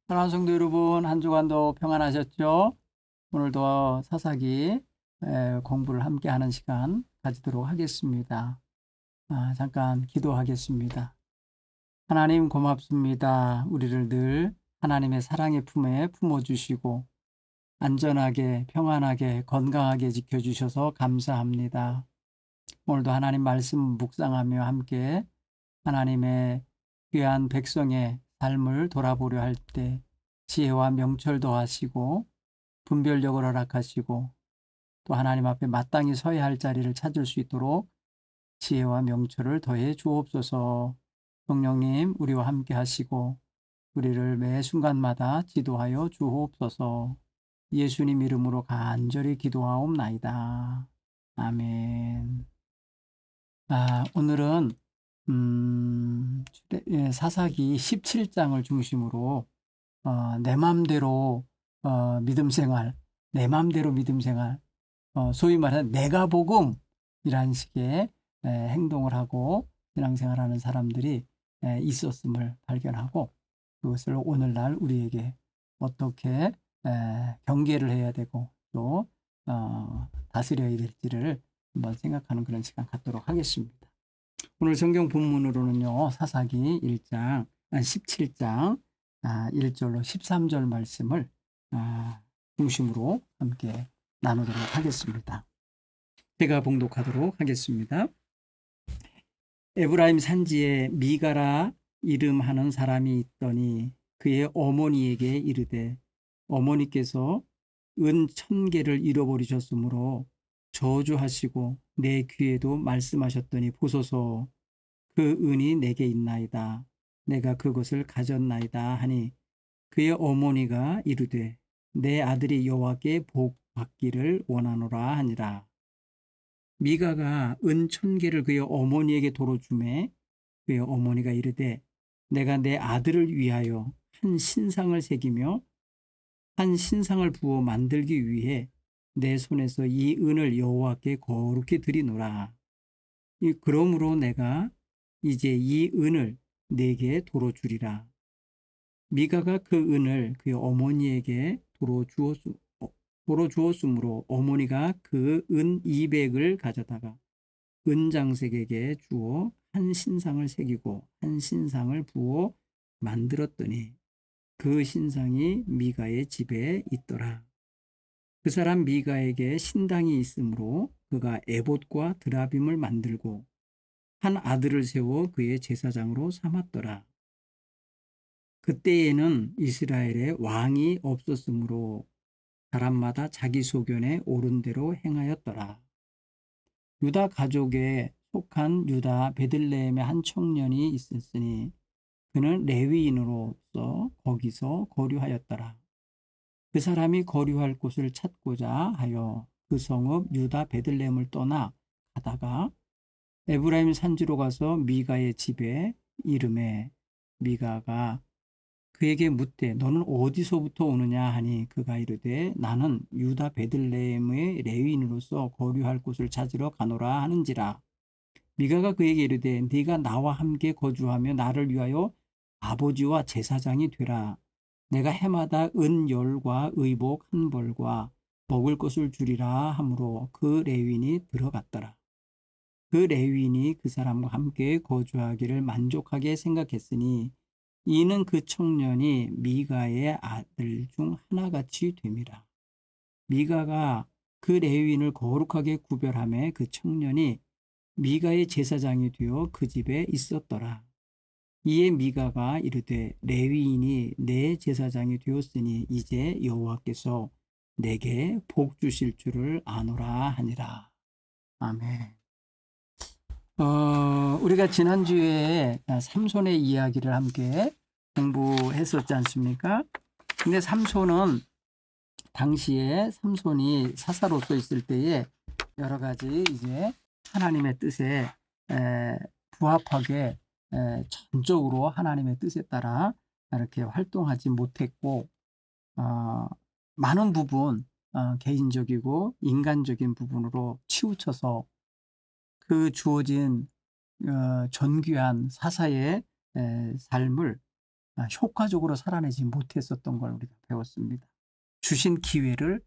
사랑하는 성도 여러분, 한 주간도 평안하셨죠? 오늘도 사사기 공부를 함께 하는 시간 가지도록 하겠습니다. 잠깐 기도하겠습니다. 하나님 고맙습니다. 우리를 늘 하나님의 사랑의 품에 품어주시고 안전하게, 평안하게, 건강하게 지켜주셔서 감사합니다. 오늘도 하나님 말씀 묵상하며 함께 하나님의 귀한 백성의 삶을 돌아보려 할 때 지혜와 명철 더하시고 분별력을 허락하시고 또 하나님 앞에 마땅히 서야 할 자리를 찾을 수 있도록 지혜와 명철을 더해 주옵소서. 성령님 우리와 함께 하시고 우리를 매 순간마다 지도하여 주옵소서. 예수님 이름으로 간절히 기도하옵나이다. 아멘. 오늘은 사사기 17장을 중심으로 내 맘대로 믿음 생활, 내 맘대로 믿음 생활, 소위 말하는 내가 복음이란 식의 행동을 하고 신앙생활하는 사람들이 있었음을 발견하고 그것을 오늘날 우리에게 어떻게 경계를 해야 되고 또 다스려야 될지를 한번 생각하는 그런 시간 갖도록 하겠습니다. 오늘 성경 본문으로는요, 사사기 17장 1절로 13절 말씀을 중심으로 함께 나누도록 하겠습니다. 제가 봉독하도록 하겠습니다. 에브라임 산지에 미가라 이름하는 사람이 있더니 그의 어머니에게 이르되 어머니께서 은 1000개를 잃어버리셨으므로 저주하시고 내 귀에도 말씀하셨더니 보소서 그 은이 내게 있나이다. 내가 그것을 가졌나이다 하니 그의 어머니가 이르되 내 아들이 여호와께 복 받기를 원하노라 하니라. 미가가 은 1000개를 그의 어머니에게 도로 주매 그의 어머니가 이르되 내가 내 아들을 위하여 한 신상을 새기며 한 신상을 부어 만들기 위해 내 손에서 이 은을 여호와께 거룩히 드리노라. 그러므로 내가 이제 이 은을 내게 도로 주리라. 미가가 그 은을 그의 어머니에게 도로 주었으므로 어머니가 그 은 200을 가져다가 은장색에게 주어 한 신상을 새기고 한 신상을 부어 만들었더니 그 신상이 미가의 집에 있더라. 그 사람 미가에게 신당이 있으므로 그가 에봇과 드라빔을 만들고 한 아들을 세워 그의 제사장으로 삼았더라. 그때에는 이스라엘에 왕이 없었으므로 사람마다 자기 소견에 옳은 대로 행하였더라. 유다 가족에 속한 유다 베들레헴의 한 청년이 있었으니 그는 레위인으로서 거기서 거류하였더라. 그 사람이 거류할 곳을 찾고자 하여 그 성읍 유다 베들레헴을 떠나 가다가 에브라임 산지로 가서 미가의 집에 이름에 미가가 그에게 묻되 너는 어디서부터 오느냐 하니 그가 이르되 나는 유다 베들레헴의 레위인으로서 거류할 곳을 찾으러 가노라 하는지라. 미가가 그에게 이르되 네가 나와 함께 거주하며 나를 위하여 아버지와 제사장이 되라. 내가 해마다 은열과 의복 한 벌과 먹을 것을 주리라 하므로 그 레위인이 들어갔더라. 그 레위인이 그 사람과 함께 거주하기를 만족하게 생각했으니 이는 그 청년이 미가의 아들 중 하나같이 됨이라. 미가가 그 레위인을 거룩하게 구별하며 그 청년이 미가의 제사장이 되어 그 집에 있었더라. 이에 미가가 이르되 레위인이 내 제사장이 되었으니 이제 여호와께서 내게 복 주실 줄을 아노라 하니라. 아멘. 우리가 지난주에 삼손의 이야기를 함께 공부했었지 않습니까? 근데 삼손은 당시에 삼손이 사사로서 있을 때에 여러 가지 이제 하나님의 뜻에 부합하게 전적으로 하나님의 뜻에 따라 이렇게 활동하지 못했고 많은 부분 개인적이고 인간적인 부분으로 치우쳐서 그 주어진 존귀한 사사의 삶을 효과적으로 살아내지 못했었던 걸 우리가 배웠습니다. 주신 기회를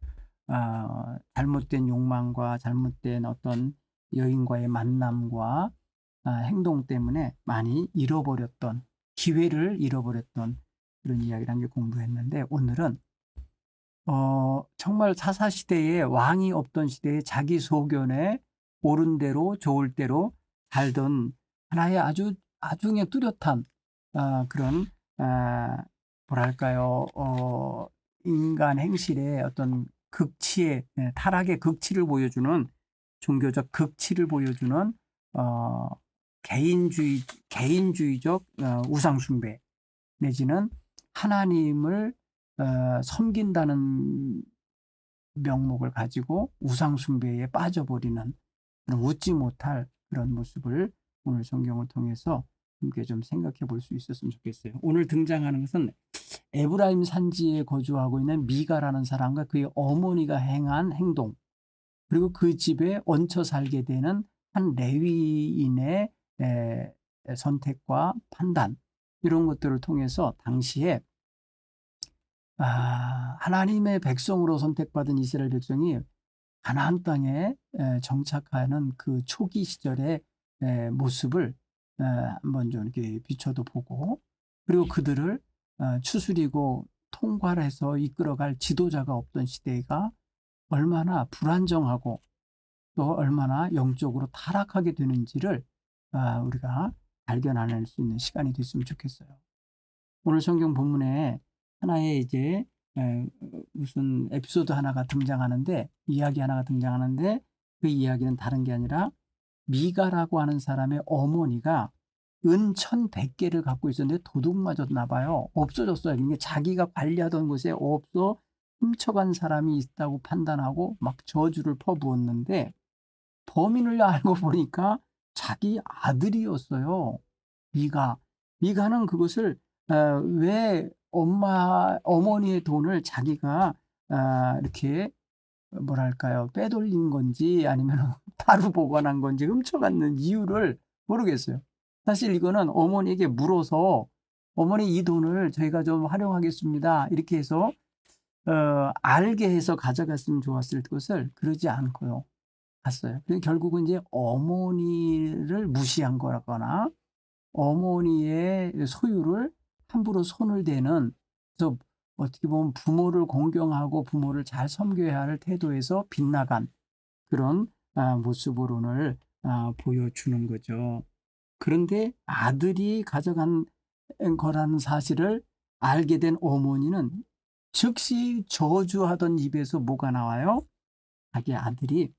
잘못된 욕망과 잘못된 어떤 여인과의 만남과 행동 때문에 많이 잃어버렸던, 기회를 잃어버렸던 그런 이야기를 한 게 공부했는데, 오늘은 정말 사사시대에 왕이 없던 시대에 자기 소견에 옳은 대로 좋을 대로 살던 하나의 아주 그냥 뚜렷한 그런 뭐랄까요, 인간 행실의 어떤 극치의 타락의 극치를 보여주는, 종교적 극치를 보여주는 개인주의적 우상 숭배 내지는 하나님을 섬긴다는 명목을 가지고 우상 숭배에 빠져버리는 그런 웃지 못할 그런 모습을 오늘 성경을 통해서 함께 좀 생각해 볼 수 있었으면 좋겠어요. 오늘 등장하는 것은 에브라임 산지에 거주하고 있는 미가라는 사람과 그의 어머니가 행한 행동, 그리고 그 집에 얹혀 살게 되는 한 레위인의 선택과 판단, 이런 것들을 통해서 당시에 하나님의 백성으로 선택받은 이스라엘 백성이 가나안 땅에 정착하는 그 초기 시절의 모습을 한번 좀 이렇게 비춰도 보고, 그리고 그들을 추스리고 통괄해서 이끌어갈 지도자가 없던 시대가 얼마나 불안정하고 또 얼마나 영적으로 타락하게 되는지를 우리가 발견해낼 수 있는 시간이 됐으면 좋겠어요. 오늘 성경 본문에 하나의 이제 무슨 에피소드 하나가 등장하는데, 이야기 하나가 등장하는데, 그 이야기는 다른 게 아니라 미가라고 하는 사람의 어머니가 은 1,100개를 갖고 있었는데 도둑 맞았나 봐요. 없어졌어요. 이게 자기가 관리하던 곳에 없어 훔쳐간 사람이 있다고 판단하고 막 저주를 퍼부었는데, 범인을 알고 보니까 자기 아들이었어요. 미가는 그것을 왜 어머니의 돈을 자기가 이렇게 뭐랄까요, 빼돌린 건지 아니면 다루 보관한 건지 훔쳐갔는 이유를 모르겠어요. 사실 이거는 어머니에게 물어서 어머니 이 돈을 저희가 좀 활용하겠습니다 이렇게 해서 알게 해서 가져갔으면 좋았을 것을 그러지 않고요, 갔어요. 결국은 이제 어머니를 무시한 거거나 어머니의 소유를 함부로 손을 대는, 그래서 어떻게 보면 부모를 공경하고 부모를 잘 섬겨야 할 태도에서 빗나간 그런 모습을 오늘 보여주는 거죠. 그런데 아들이 가져간 거라는 사실을 알게 된 어머니는 즉시 저주하던 입에서 뭐가 나와요? 자기 아들이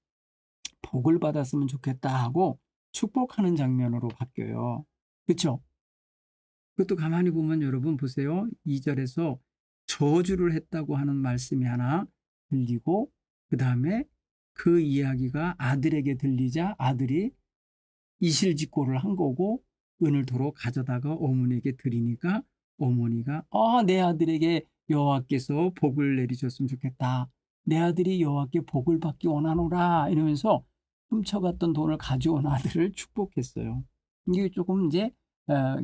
복을 받았으면 좋겠다 하고 축복하는 장면으로 바뀌어요. 그렇죠? 그것도 가만히 보면 여러분 보세요. 2절에서 저주를 했다고 하는 말씀이 하나 들리고, 그 다음에 그 이야기가 아들에게 들리자 아들이 이실직고를 한 거고, 은을 도로 가져다가 어머니에게 드리니까 어머니가 내 아들에게 여호와께서 복을 내리셨으면 좋겠다, 내 아들이 여호와께 복을 받기 원하노라 이러면서 훔쳐갔던 돈을 가져온 아들을 축복했어요. 이게 조금 이제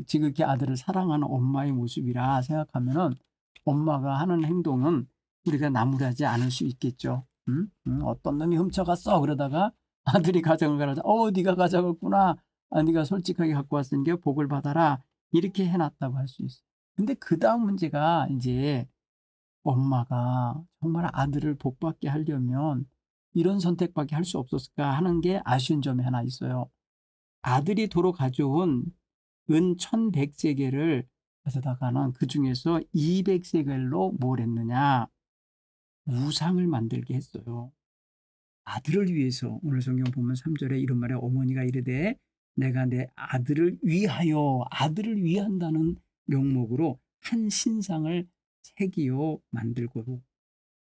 지극히 아들을 사랑하는 엄마의 모습이라 생각하면은 엄마가 하는 행동은 우리가 나무라지 않을 수 있겠죠. 어떤 놈이 훔쳐갔어 그러다가 아들이 가져간 거라 네가 가져갔구나, 네가 솔직하게 갖고 왔으니까 복을 받아라 이렇게 해놨다고 할 수 있어요. 근데 그 다음 문제가 이제 엄마가 정말 아들을 복받게 하려면 이런 선택밖에 할 수 없었을까 하는 게 아쉬운 점이 하나 있어요. 아들이 도로 가져온 은 1,100세겔을 가져다가는 그 중에서 200세겔로 뭘 했느냐? 우상을 만들게 했어요. 아들을 위해서. 오늘 성경 보면 3절에 이런 말에 어머니가 이르되 내가 내 아들을 위하여, 아들을 위한다는 명목으로 한 신상을 새기어 만들고,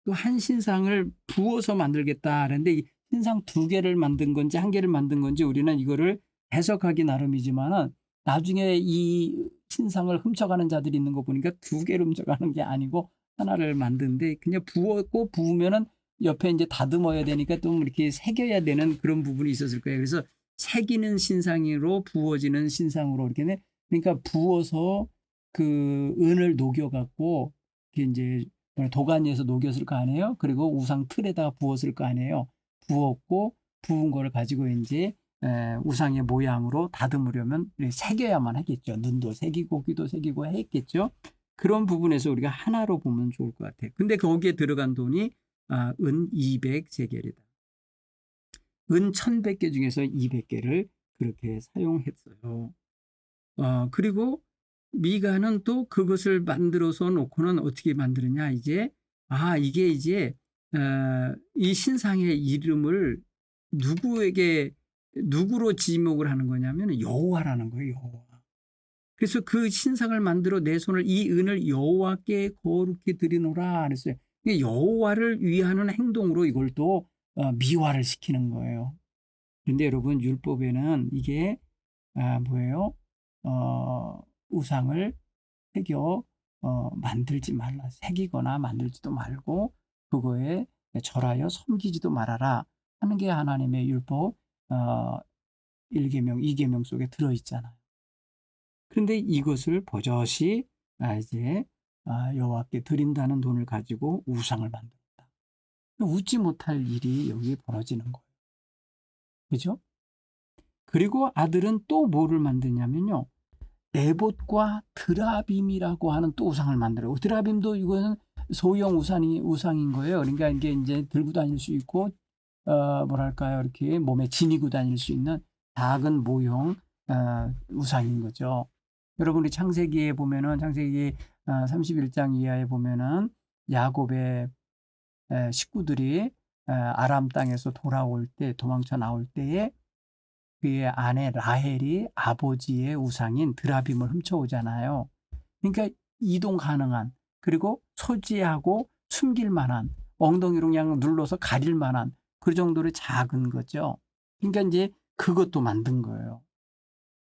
또 한 신상을 부어서 만들겠다 하는데 이 신상 2개를 만든 건지 1개를 만든 건지 우리는 이거를 해석하기 나름이지만은 나중에 이 신상을 훔쳐가는 자들이 있는 거 보니까 2개를 훔쳐가는 게 아니고 하나를 만드는데, 그냥 부었고 부으면은 옆에 이제 다듬어야 되니까 좀 이렇게 새겨야 되는 그런 부분이 있었을 거예요. 그래서 새기는 신상으로 부어지는 신상으로 이렇게 그러니까 부어서 그 은을 녹여 갖고 이게 인제 도가니에서 녹였을 거 아니에요. 그리고 우상 틀에다가 부었을 거 아니에요. 부었고 부은 거를 가지고 인제 우상의 모양으로 다듬으려면 이 새겨야만 하겠죠. 눈도 새기고 귀도 새기고 했겠죠. 그런 부분에서 우리가 하나로 보면 좋을 것 같아요. 근데 거기에 들어간 돈이 은 200세겔이다. 은 1,100개 중에서 200개를 그렇게 사용했어요. 그리고 미가는 또 그것을 만들어서 놓고는 어떻게 만드느냐 이제 이게 이제 이 신상의 이름을 누구로 지목을 하는 거냐면 여호와라는 거예요. 여호와. 그래서 그 신상을 만들어 내 손을 이 은을 여호와께 거룩히 드리노라 그랬어요. 이게 여호와를 위하는 행동으로 이걸 또 미화를 시키는 거예요. 그런데 여러분 율법에는 이게 뭐예요? 우상을 새겨 만들지 말라. 새기거나 만들지도 말고 그거에 절하여 섬기지도 말아라 하는 게 하나님의 율법 1계명, 2계명 속에 들어있잖아요. 그런데 이것을 버젓이 이제 여호와께 드린다는 돈을 가지고 우상을 만들었다. 웃지 못할 일이 여기 벌어지는 거예요. 그죠? 그리고 아들은 또 뭐를 만드냐면요. 에봇과 드라빔이라고 하는 또 우상을 만들어요. 드라빔도 이거는 소형 우상인 거예요. 그러니까 이게 이제 들고 다닐 수 있고, 뭐랄까요. 이렇게 몸에 지니고 다닐 수 있는 작은 모형, 우상인 거죠. 여러분이 창세기에 보면은, 창세기 31장 이하에 보면은, 야곱의 식구들이 아람 땅에서 돌아올 때, 도망쳐 나올 때에 그의 아내 라헬이 아버지의 우상인 드라빔을 훔쳐오잖아요. 그러니까 이동 가능한 그리고 소지하고 숨길 만한 엉덩이로 그냥 눌러서 가릴 만한 그 정도로 작은 거죠. 그러니까 이제 그것도 만든 거예요.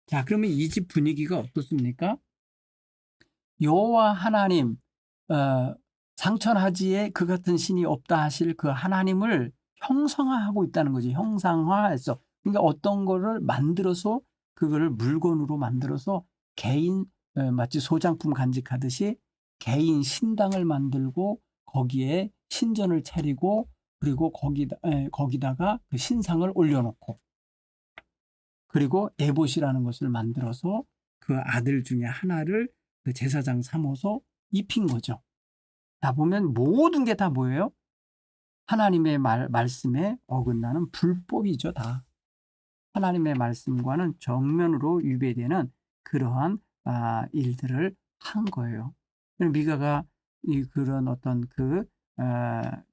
자, 그러면 이 집 분위기가 어떻습니까? 여호와 하나님 상천하지에 그 같은 신이 없다 하실 그 하나님을 형상화하고 있다는 거지. 형상화해서. 그러니까 어떤 거를 만들어서 그거를 물건으로 만들어서 개인 마치 소장품 간직하듯이 개인 신당을 만들고 거기에 신전을 차리고 그리고 거기다가 그 신상을 올려놓고 그리고 에봇이라는 것을 만들어서 그 아들 중에 하나를 그 제사장 삼아서 입힌 거죠. 자, 보면 모든 게 다 뭐예요? 하나님의 말씀에 어긋나는 불법이죠, 다. 하나님의 말씀과는 정면으로 위배되는 그러한 일들을 한 거예요. 미가가 그런 어떤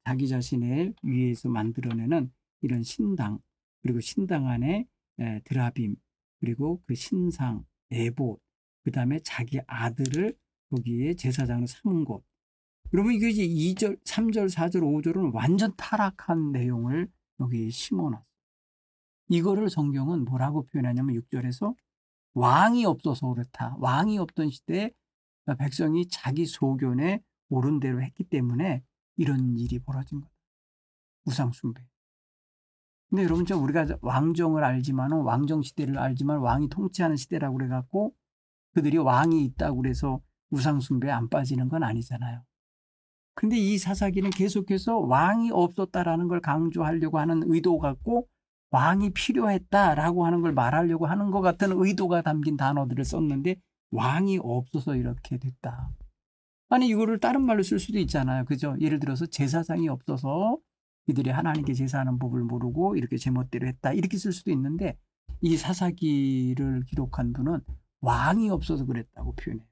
자기 자신을 위해서 만들어내는 이런 신당, 그리고 신당 안에 드라빔, 그리고 그 신상, 에봇, 그 다음에 자기 아들을 거기에 제사장으로 삼은 것. 그러면 이게 이제 2절, 3절, 4절, 5절은 완전 타락한 내용을 여기 심어놨어요. 이거를 성경은 뭐라고 표현하냐면 6절에서 왕이 없어서 그렇다. 왕이 없던 시대에 백성이 자기 소견에 옳은 대로 했기 때문에 이런 일이 벌어진 거다. 우상숭배. 근데 여러분, 우리가 왕정을 알지만, 왕정 시대를 알지만 왕이 통치하는 시대라고 그래갖고 그들이 왕이 있다고 그래서 우상숭배에 안 빠지는 건 아니잖아요. 근데 이 사사기는 계속해서 왕이 없었다라는 걸 강조하려고 하는 의도 같고 왕이 필요했다라고 하는 걸 말하려고 하는 것 같은 의도가 담긴 단어들을 썼는데 왕이 없어서 이렇게 됐다. 아니 이거를 다른 말로 쓸 수도 있잖아요. 그죠? 예를 들어서 제사장이 없어서 이들이 하나님께 제사하는 법을 모르고 이렇게 제멋대로 했다. 이렇게 쓸 수도 있는데 이 사사기를 기록한 분은 왕이 없어서 그랬다고 표현해요.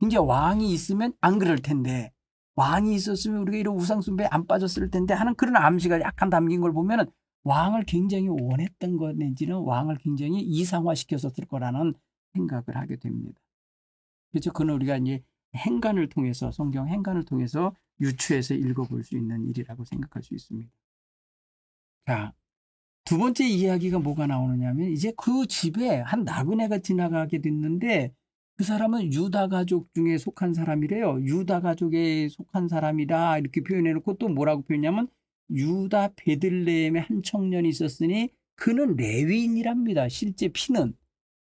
이제 왕이 있으면 안 그럴 텐데 왕이 있었으면 우리가 이런 우상숭배에 안 빠졌을 텐데 하는 그런 암시가 약간 담긴 걸 보면은 왕을 굉장히 원했던 것 내지는 왕을 굉장히 이상화시켰었을 거라는 생각을 하게 됩니다. 그렇죠. 그건 우리가 이제 행간을 통해서 성경 행간을 통해서 유추해서 읽어볼 수 있는 일이라고 생각할 수 있습니다. 자, 두 번째 이야기가 뭐가 나오느냐면 이제 그 집에 한 나그네가 지나가게 됐는데 그 사람은 유다 가족 중에 속한 사람이래요. 유다 가족에 속한 사람이다 이렇게 표현해놓고 또 뭐라고 표현하냐면 유다 베들레헴에 한 청년이 있었으니 그는 레위인이랍니다. 실제 피는.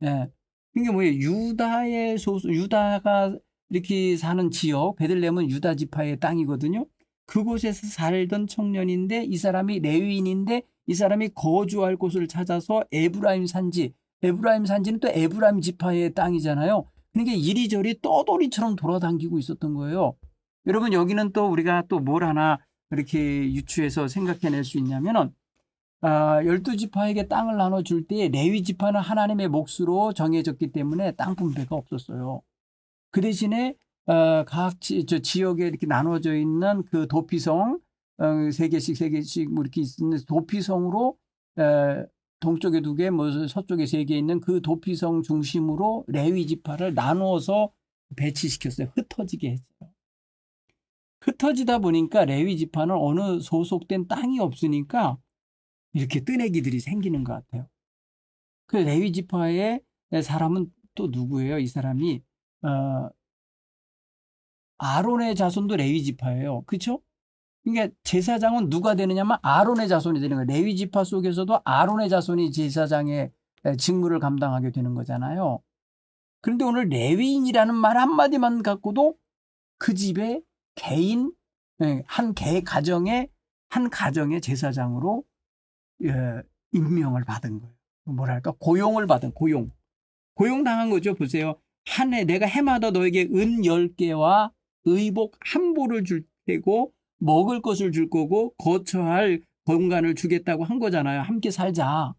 예. 이게 뭐예요? 유다가 이렇게 사는 지역, 베들레헴은 유다 지파의 땅이거든요. 그곳에서 살던 청년인데 이 사람이 레위인인데 이 사람이 거주할 곳을 찾아서 에브라임 산지는 또 에브라임 지파의 땅이잖아요. 그러니까 이리저리 떠돌이처럼 돌아다니고 있었던 거예요. 여러분, 여기는 또 우리가 또 뭘 하나 이렇게 유추해서 생각해낼 수 있냐면은 12지파에게 땅을 나눠줄 때 레위 지파는 하나님의 몫으로 정해졌기 때문에 땅 분배가 없었어요. 그 대신에 각 지역에 이렇게 나눠져 있는 그 도피성, 3개씩 뭐 이렇게 있는 도피성으로 동쪽에 2개, 뭐 서쪽에 3개 있는 그 도피성 중심으로 레위 지파를 나누어서 배치시켰어요. 흩어지게 했어요. 흩어지다 보니까 레위 지파는 어느 소속된 땅이 없으니까 이렇게 뜨내기들이 생기는 것 같아요. 그 레위 지파의 사람은 또 누구예요? 이 사람이 아론의 자손도 레위 지파예요. 그렇죠? 그러니까 제사장은 누가 되느냐면 아론의 자손이 되는 거예요. 레위 지파 속에서도 아론의 자손이 제사장의 직무를 감당하게 되는 거잖아요. 그런데 오늘 레위인이라는 말 한마디만 갖고도 그 집에 개인 한 가정의 제사장으로 임명을 받은 거예요. 뭐랄까, 고용을 받은 고용당한 거죠. 보세요. 한 해 내가 해마다 너에게 은 10개와 의복 한 보를 줄 테고 먹을 것을 줄 거고 거처할 공간을 주겠다고 한 거잖아요. 함께 살자.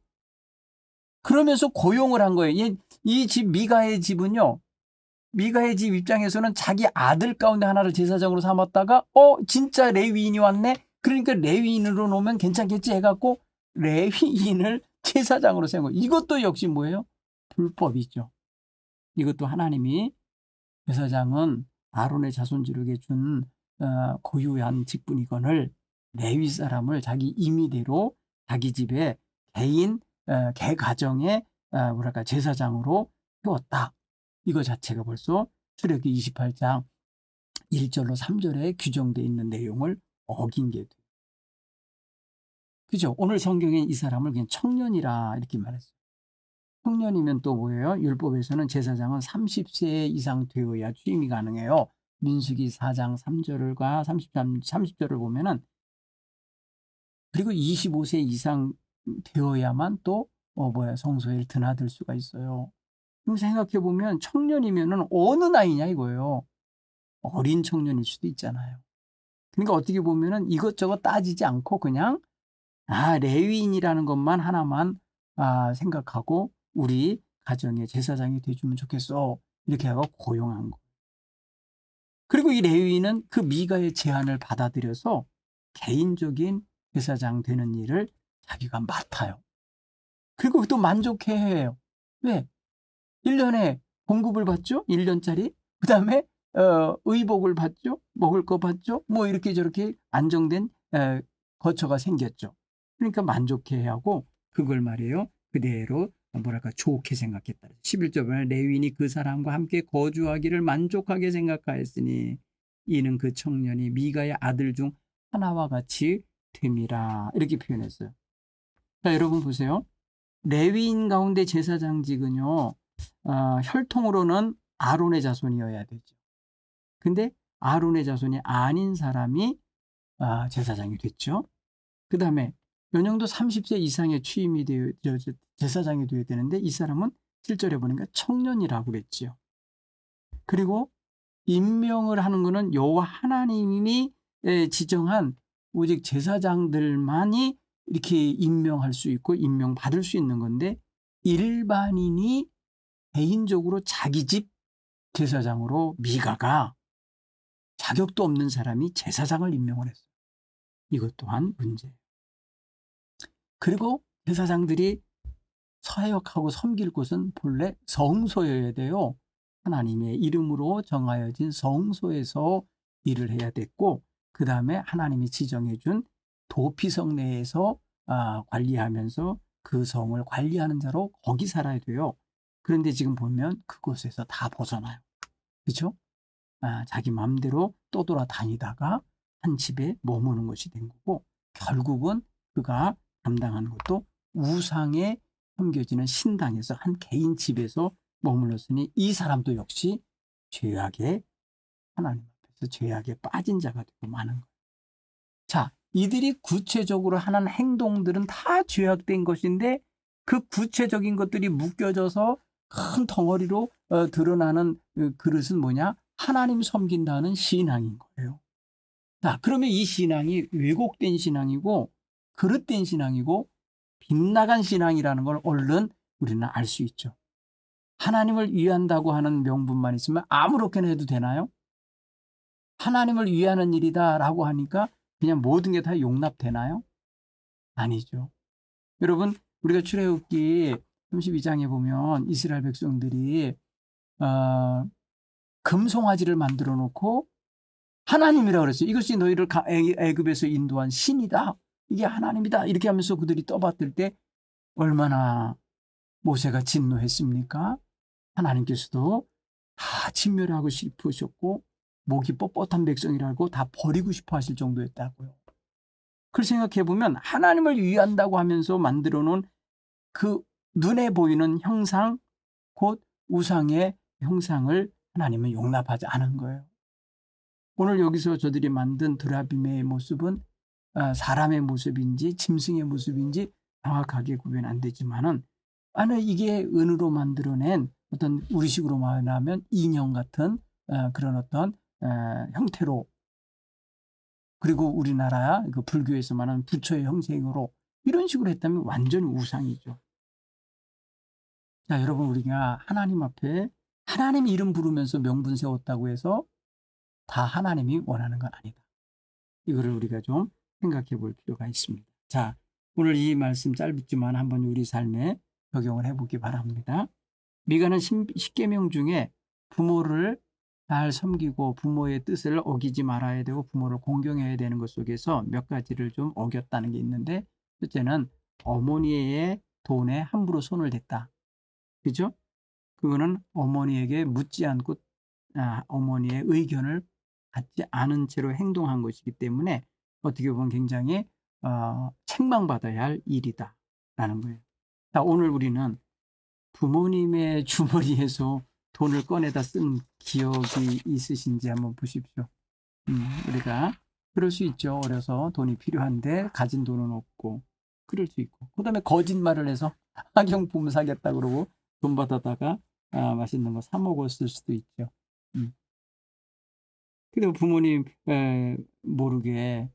그러면서 고용을 한 거예요. 이 집 미가의 집은요. 미가의 집 입장에서는 자기 아들 가운데 하나를 제사장으로 삼았다가 진짜 레위인이 왔네. 그러니까 레위인으로 놓으면 괜찮겠지 해갖고 레위인을 제사장으로 세운 거예요. 이것도 역시 뭐예요? 불법이죠. 이것도 하나님이 제사장은 아론의 자손들에게 준 고유한 직분이거늘 레위 사람을 자기 임의대로 자기 집에 개 가정의 뭐랄까 제사장으로 세웠다. 이거 자체가 벌써 출애굽기 28장 1절로 3절에 규정되어 있는 내용을 어긴 게 돼요. 그죠? 오늘 성경에 이 사람을 그냥 청년이라 이렇게 말했어요. 청년이면 또 뭐예요? 율법에서는 제사장은 30세 이상 되어야 취임이 가능해요. 민수기 4장 3절과 30절을 보면은, 그리고 25세 이상 되어야만 또 성소에 드나들 수가 있어요. 그럼 생각해 보면 청년이면은 어느 나이냐 이거예요. 어린 청년일 수도 있잖아요. 그러니까 어떻게 보면은 이것저것 따지지 않고 그냥 레위인이라는 것만 하나만 생각하고 우리 가정의 제사장이 돼주면 좋겠어. 이렇게 하고 고용한 거. 그리고 이 레위인은 그 미가의 제안을 받아들여서 개인적인 제사장 되는 일을 자기가 맡아요. 그리고 또 만족해해요. 왜? 1년에 봉급을 받죠? 1년짜리. 그 다음에 의복을 받죠? 먹을 거 받죠? 뭐 이렇게 저렇게 안정된 거처가 생겼죠. 그러니까 만족해야 하고 그걸 말이에요. 그대로 뭐랄까 좋게 생각했다. 11절에 레위인이 그 사람과 함께 거주하기를 만족하게 생각하였으니 이는 그 청년이 미가의 아들 중 하나와 같이 됨이라. 이렇게 표현했어요. 자, 여러분 보세요. 레위인 가운데 제사장직은요. 혈통으로는 아론의 자손이어야 되죠. 근데 아론의 자손이 아닌 사람이 제사장이 됐죠. 그 다음에 연령도 30세 이상의 취임이 되어 제사장이 되어야 되는데 이 사람은 7절에 보니까 청년이라고 그랬지요. 그리고 임명을 하는 것은 여호와 하나님이 지정한 오직 제사장들만이 이렇게 임명할 수 있고 임명받을 수 있는 건데 일반인이 개인적으로 자기 집 제사장으로 미가가 자격도 없는 사람이 제사장을 임명을 했어요. 이것 또한 문제예요. 그리고 제사장들이 사역하고 섬길 곳은 본래 성소여야 돼요. 하나님의 이름으로 정하여진 성소에서 일을 해야 됐고 그 다음에 하나님이 지정해 준 도피성 내에서 관리하면서 그 성을 관리하는 자로 거기 살아야 돼요. 그런데 지금 보면 그곳에서 다 벗어나요. 그렇죠? 자기 마음대로 떠돌아다니다가 한 집에 머무는 것이 된 거고 결국은 그가 담당하는 것도 우상에 섬겨지는 신당에서 한 개인 집에서 머물렀으니 이 사람도 역시 죄악의 하나님 앞에서 죄악에 빠진 자가 되고 마는 거예요. 자, 이들이 구체적으로 하는 행동들은 다 죄악된 것인데 그 구체적인 것들이 묶여져서 큰 덩어리로 드러나는 그릇은 뭐냐? 하나님 섬긴다는 신앙인 거예요. 자, 그러면 이 신앙이 왜곡된 신앙이고 그릇된 신앙이고 빗나간 신앙이라는 걸 얼른 우리는 알 수 있죠. 하나님을 위한다고 하는 명분만 있으면 아무렇게나 해도 되나요? 하나님을 위하는 일이다라고 하니까 그냥 모든 게 다 용납되나요? 아니죠. 여러분, 우리가 출애굽기 32장에 보면 이스라엘 백성들이 금송아지를 만들어 놓고 하나님이라고 그랬어요. 이것이 너희를 애굽에서 인도한 신이다. 이게 하나님이다. 이렇게 하면서 그들이 떠받들 때 얼마나 모세가 진노했습니까? 하나님께서도 다 진멸하고 싶으셨고 목이 뻣뻣한 백성이라고 다 버리고 싶어 하실 정도였다고요. 그걸 생각해 보면 하나님을 위한다고 하면서 만들어 놓은 그 눈에 보이는 형상, 곧 우상의 형상을 하나님은 용납하지 않은 거예요. 오늘 여기서 저들이 만든 드라빔의 모습은 사람의 모습인지 짐승의 모습인지 정확하게 구분 안 되지만은 이게 은으로 만들어낸 어떤 우리식으로 말하면 인형 같은 그런 어떤 형태로, 그리고 우리나라 그 불교에서 말하는 부처의 형상으로 이런 식으로 했다면 완전히 우상이죠. 자, 여러분, 우리가 하나님 앞에 하나님 이름 부르면서 명분 세웠다고 해서 다 하나님이 원하는 건 아니다. 이거를 우리가 좀 생각해 볼 필요가 있습니다. 자, 오늘 이 말씀 짧지만 한번 우리 삶에 적용을 해보기 바랍니다. 미가는 10계명 중에 부모를 잘 섬기고 부모의 뜻을 어기지 말아야 되고 부모를 공경해야 되는 것 속에서 몇 가지를 좀 어겼다는 게 있는데, 첫째는 어머니의 돈에 함부로 손을 댔다. 그죠? 그거는 어머니에게 묻지 않고 어머니의 의견을 받지 않은 채로 행동한 것이기 때문에 어떻게 보면 굉장히 책망받아야 할 일이다라는 거예요. 자, 오늘 우리는 부모님의 주머니에서 돈을 꺼내다 쓴 기억이 있으신지 한번 보십시오. 우리가 그럴 수 있죠. 어려서 돈이 필요한데 가진 돈은 없고 그럴 수 있고, 그 다음에 거짓말을 해서 학용품 사겠다 그러고 돈 받아다가 맛있는 거 사 먹었을 수도 있죠. 그리고 부모님 모르게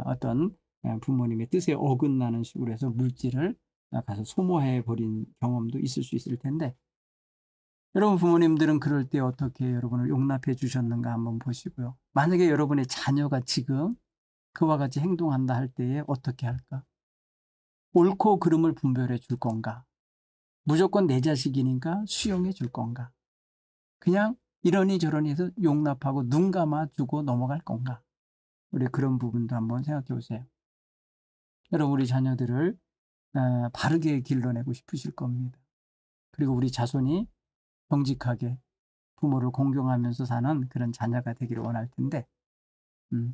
어떤 부모님의 뜻에 어긋나는 식으로 해서 물질을 가서 소모해 버린 경험도 있을 수 있을 텐데, 여러분 부모님들은 그럴 때 어떻게 여러분을 용납해 주셨는가 한번 보시고요. 만약에 여러분의 자녀가 지금 그와 같이 행동한다 할 때에 어떻게 할까? 옳고 그름을 분별해 줄 건가? 무조건 내 자식이니까 수용해 줄 건가? 그냥 이러니 저러니 해서 용납하고 눈 감아주고 넘어갈 건가? 우리 그런 부분도 한번 생각해 보세요. 여러분, 우리 자녀들을 바르게 길러내고 싶으실 겁니다. 그리고 우리 자손이 정직하게 부모를 공경하면서 사는 그런 자녀가 되기를 원할 텐데,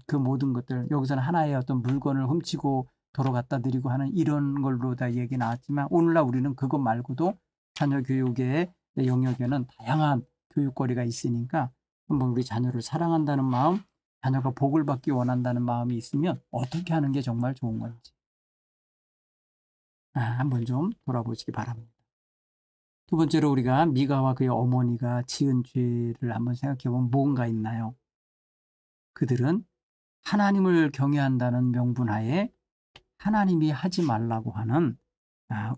그 모든 것들, 여기서는 하나의 어떤 물건을 훔치고 도로 갖다 드리고 하는 이런 걸로 다 얘기 나왔지만, 오늘날 우리는 그것 말고도 자녀 교육의 영역에는 다양한 교육거리가 있으니까 한번 우리 자녀를 사랑한다는 마음, 자녀가 복을 받기 원한다는 마음이 있으면 어떻게 하는 게 정말 좋은 건지 한번 좀 돌아보시기 바랍니다. 두 번째로 우리가 미가와 그의 어머니가 지은 죄를 한번 생각해 보면 뭔가 있나요? 그들은 하나님을 경외한다는 명분하에 하나님이 하지 말라고 하는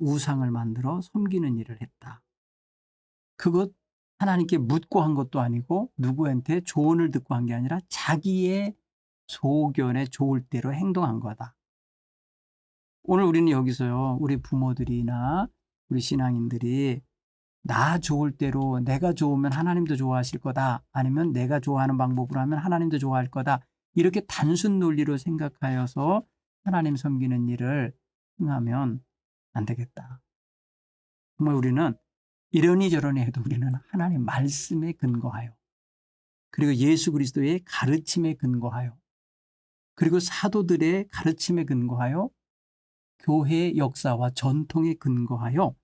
우상을 만들어 섬기는 일을 했다. 그것 하나님께 묻고 한 것도 아니고 누구한테 조언을 듣고 한 게 아니라 자기의 소견에 좋을 대로 행동한 거다. 오늘 우리는 여기서요, 우리 부모들이나 우리 신앙인들이 나 좋을 대로, 내가 좋으면 하나님도 좋아하실 거다, 아니면 내가 좋아하는 방법으로 하면 하나님도 좋아할 거다, 이렇게 단순 논리로 생각하여서 하나님 섬기는 일을 행하면 안 되겠다. 정말 우리는 이러니 저러니 해도 우리는 하나님 말씀에 근거하여, 그리고 예수 그리스도의 가르침에 근거하여, 그리고 사도들의 가르침에 근거하여, 교회의 역사와 전통에 근거하여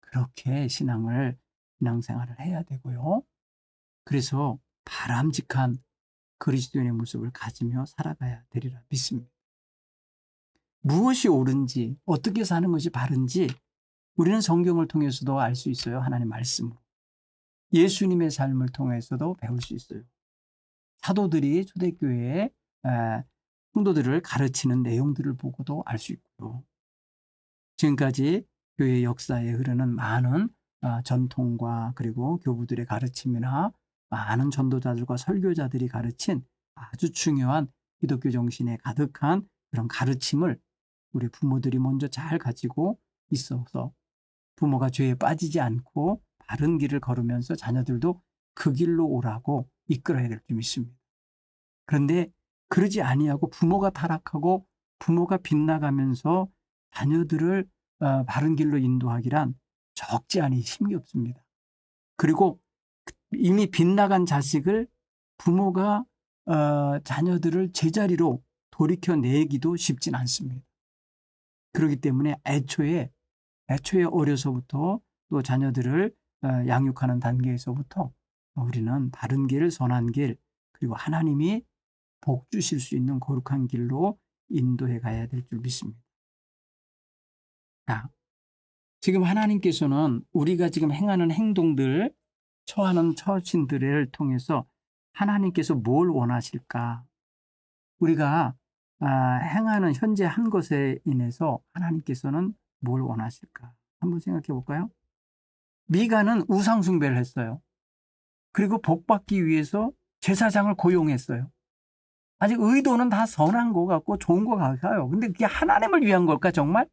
그렇게 신앙생활을 해야 되고요. 그래서 바람직한 그리스도인의 모습을 가지며 살아가야 되리라 믿습니다. 무엇이 옳은지, 어떻게 사는 것이 바른지 우리는 성경을 통해서도 알 수 있어요. 하나님 말씀으로. 예수님의 삶을 통해서도 배울 수 있어요. 사도들이 초대교회에 성도들을 가르치는 내용들을 보고도 알 수 있고요. 지금까지 교회 역사에 흐르는 많은 전통과 그리고 교부들의 가르침이나 많은 전도자들과 설교자들이 가르친 아주 중요한 기독교 정신에 가득한 그런 가르침을 우리 부모들이 먼저 잘 가지고 있어서 부모가 죄에 빠지지 않고 바른 길을 걸으면서 자녀들도 그 길로 오라고 이끌어야 될 줄 믿습니다. 그런데 그러지 아니하고 부모가 타락하고 부모가 빗나가면서 자녀들을 바른 길로 인도하기란 적지 않이 힘이 없습니다. 그리고 이미 빗나간 자식을 부모가 자녀들을 제자리로 돌이켜내기도 쉽진 않습니다. 그렇기 때문에 애초에 어려서부터 또 자녀들을 양육하는 단계에서부터 우리는 바른 길, 선한 길, 그리고 하나님이 복 주실 수 있는 거룩한 길로 인도해 가야 될 줄 믿습니다. 자, 지금 하나님께서는 우리가 지금 행하는 행동들, 처하는 처신들을 통해서 하나님께서 뭘 원하실까? 우리가 행하는 현재 한 것에 인해서 하나님께서는 뭘 원하실까? 한번 생각해 볼까요? 미가는 우상 숭배를 했어요. 그리고 복받기 위해서 제사장을 고용했어요. 아직 의도는 다 선한 것 같고 좋은 것 같아요. 근데 그게 하나님을 위한 걸까 정말?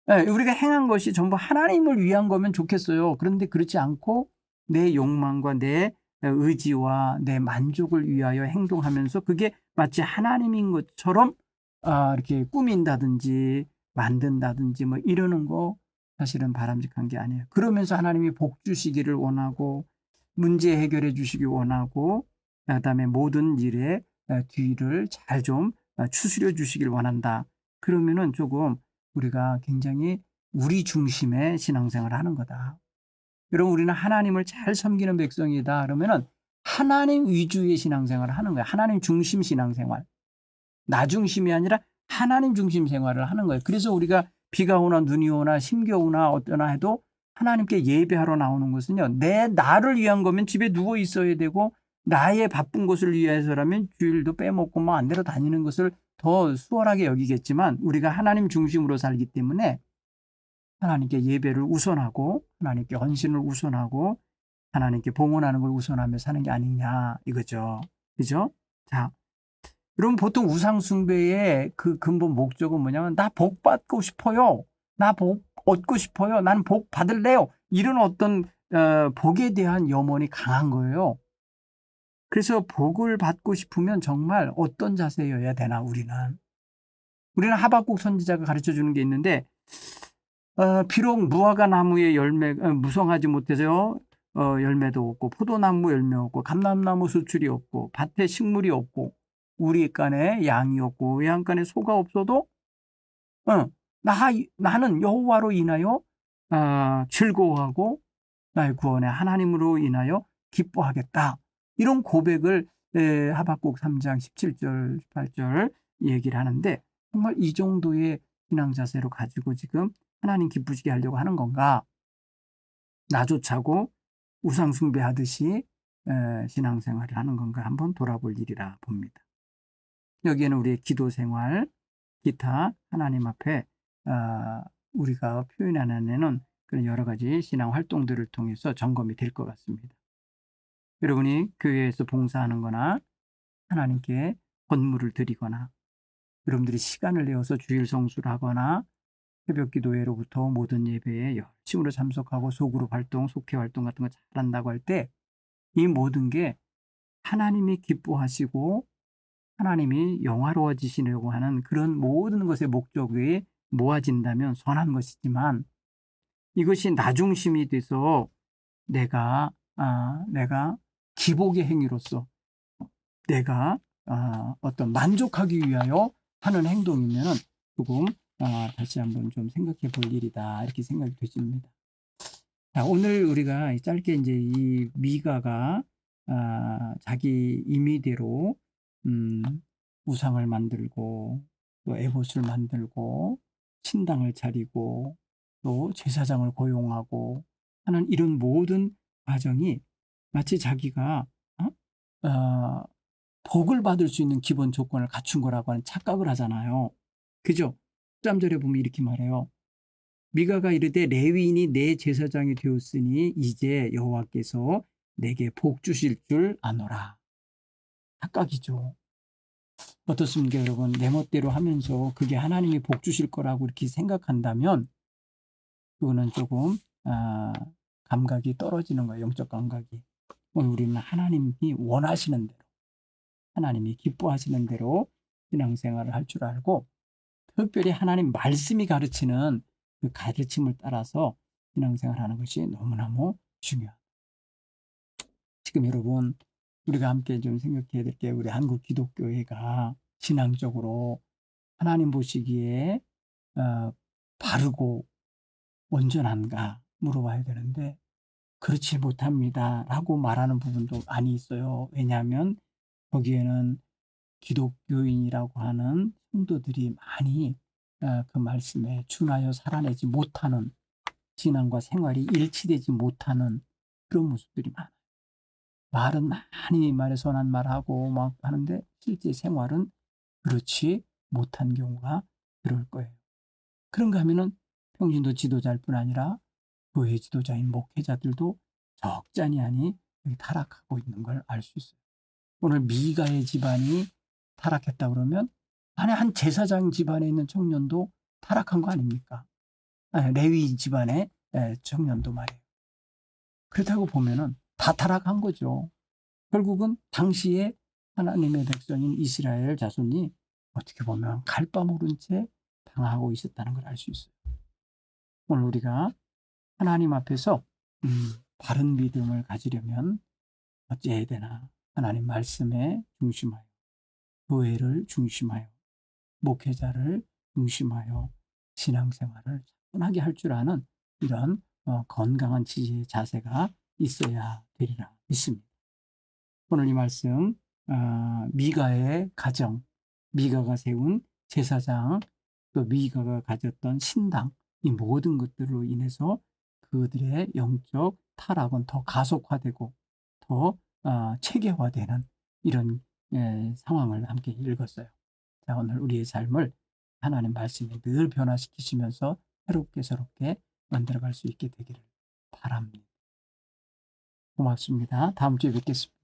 네, 우리가 행한 것이 전부 하나님을 위한 거면 좋겠어요. 그런데 그렇지 않고 내 욕망과 내 의지와 내 만족을 위하여 행동하면서 그게 마치 하나님인 것처럼 이렇게 꾸민다든지 만든다든지 뭐 이러는 거 사실은 바람직한 게 아니에요. 그러면서 하나님이 복 주시기를 원하고 문제 해결해 주시기 원하고 그다음에 모든 일에 뒤를 잘 좀 추스려 주시길 원한다. 그러면은 조금 우리가 굉장히 우리 중심의 신앙생활을 하는 거다. 여러분 우리는 하나님을 잘 섬기는 백성이다. 그러면은 하나님 위주의 신앙생활을 하는 거예요. 하나님 중심 신앙생활. 나 중심이 아니라 하나님 중심 생활을 하는 거예요. 그래서 우리가 비가 오나 눈이 오나 심겨오나 어떠나 해도 하나님께 예배하러 나오는 것은요. 나를 위한 거면 집에 누워 있어야 되고 나의 바쁜 것을 위해서라면 주일도 빼먹고 뭐 안 대로 다니는 것을 더 수월하게 여기겠지만 우리가 하나님 중심으로 살기 때문에 하나님께 예배를 우선하고 하나님께 헌신을 우선하고 하나님께 봉헌하는 걸 우선하며 사는 게 아니냐 이거죠. 그죠? 자, 여러분 보통 우상 숭배의 그 근본 목적은 뭐냐면 나 복 받고 싶어요. 나 복 얻고 싶어요. 나는 복 받을래요. 이런 어떤 복에 대한 염원이 강한 거예요. 그래서 복을 받고 싶으면 정말 어떤 자세여야 되나 우리는 하박국 선지자가 가르쳐 주는 게 있는데 비록 무화과 나무의 열매 무성하지 못해서 열매도 없고 포도나무 열매 없고 감람나무 수출이 없고 밭에 식물이 없고 우리간에 양이 없고 외양간에 소가 없어도 나는 여호와로 인하여 즐거워하고 나의 구원의 하나님으로 인하여 기뻐하겠다. 이런 고백을 하박국 3장 17절 18절 얘기를 하는데 정말 이 정도의 신앙 자세로 가지고 지금 하나님 기쁘시게 하려고 하는 건가? 나조차고 우상 숭배하듯이 신앙생활을 하는 건가 한번 돌아볼 일이라 봅니다. 여기에는 우리의 기도 생활, 기타 하나님 앞에 우리가 표현하는 그런 여러 가지 신앙 활동들을 통해서 점검이 될 것 같습니다. 여러분이 교회에서 봉사하는 거나 하나님께 헌물을 드리거나 여러분들이 시간을 내어서 주일 성수를 하거나 새벽 기도회로부터 모든 예배에 열심으로 참석하고 소그룹 활동, 속회 활동 같은 거 잘한다고 할 때 이 모든 게 하나님이 기뻐하시고 하나님이 영화로워지시려고 하는 그런 모든 것의 목적이 모아진다면 선한 것이지만 이것이 나 중심이 돼서 내가 기복의 행위로서 내가 어떤 만족하기 위하여 하는 행동이면은 조금 다시 한번 좀 생각해 볼 일이다 이렇게 생각이 되십니다. 자, 오늘 우리가 짧게 이제 이 미가가 자기 임의대로 음 우상을 만들고 또 에봇을 만들고 신당을 차리고 또 제사장을 고용하고 하는 이런 모든 과정이 마치 자기가 복을 받을 수 있는 기본 조건을 갖춘 거라고 하는 착각을 하잖아요. 그죠? 13 절에 보면 이렇게 말해요. 미가가 이르되 레위인이 내 제사장이 되었으니 이제 여호와께서 내게 복 주실 줄 아노라. 착각이죠. 어떻습니까, 여러분? 내 멋대로 하면서 그게 하나님이 복 주실 거라고 이렇게 생각한다면 그거는 조금 감각이 떨어지는 거예요. 영적 감각이. 오늘 우리는 하나님이 원하시는 대로, 하나님이 기뻐하시는 대로 신앙생활을 할 줄 알고, 특별히 하나님 말씀이 가르치는 그 가르침을 따라서 신앙생활하는 것이 너무너무 중요합니다. 지금 여러분, 우리가 함께 좀 생각해야 될 게, 우리 한국 기독교회가 신앙적으로 하나님 보시기에 바르고 온전한가 물어봐야 되는데, 그렇지 못합니다 라고 말하는 부분도 많이 있어요. 왜냐하면 거기에는 기독교인이라고 하는 성도들이 많이 그 말씀에 준하여 살아내지 못하는, 신앙과 생활이 일치되지 못하는 그런 모습들이 많아요. 말은 많이 말에 선한 말하고 막 하는데 실제 생활은 그렇지 못한 경우가 그럴 거예요. 그런가 하면은 평신도 지도자일 뿐 아니라 교회 지도자인 목회자들도 적잖이 아니 타락하고 있는 걸 알 수 있어요. 오늘 미가의 집안이 타락했다 그러면 안에 한 제사장 집안에 있는 청년도 타락한 거 아닙니까? 레위 집안의 청년도 말이에요. 그렇다고 보면은 다 타락한 거죠. 결국은 당시에 하나님의 백성인 이스라엘 자손이 어떻게 보면 갈 바 모른 채 당하고 있었다는 걸 알 수 있어요. 오늘 우리가 하나님 앞에서 바른 믿음을 가지려면 어찌해야 되나? 하나님 말씀에 중심하여, 교회를 중심하여, 목회자를 중심하여 신앙생활을 차분하게 할 줄 아는 이런 건강한 지혜의 자세가 있어야 되리라 믿습니다. 오늘 이 말씀 미가의 가정, 미가가 세운 제사장, 또 미가가 가졌던 신당, 이 모든 것들로 인해서 그들의 영적 타락은 더 가속화되고 더 체계화되는 이런 상황을 함께 읽었어요. 자, 오늘 우리의 삶을 하나님 말씀이 늘 변화시키시면서 새롭게 만들어갈 수 있게 되기를 바랍니다. 고맙습니다. 다음 주에 뵙겠습니다.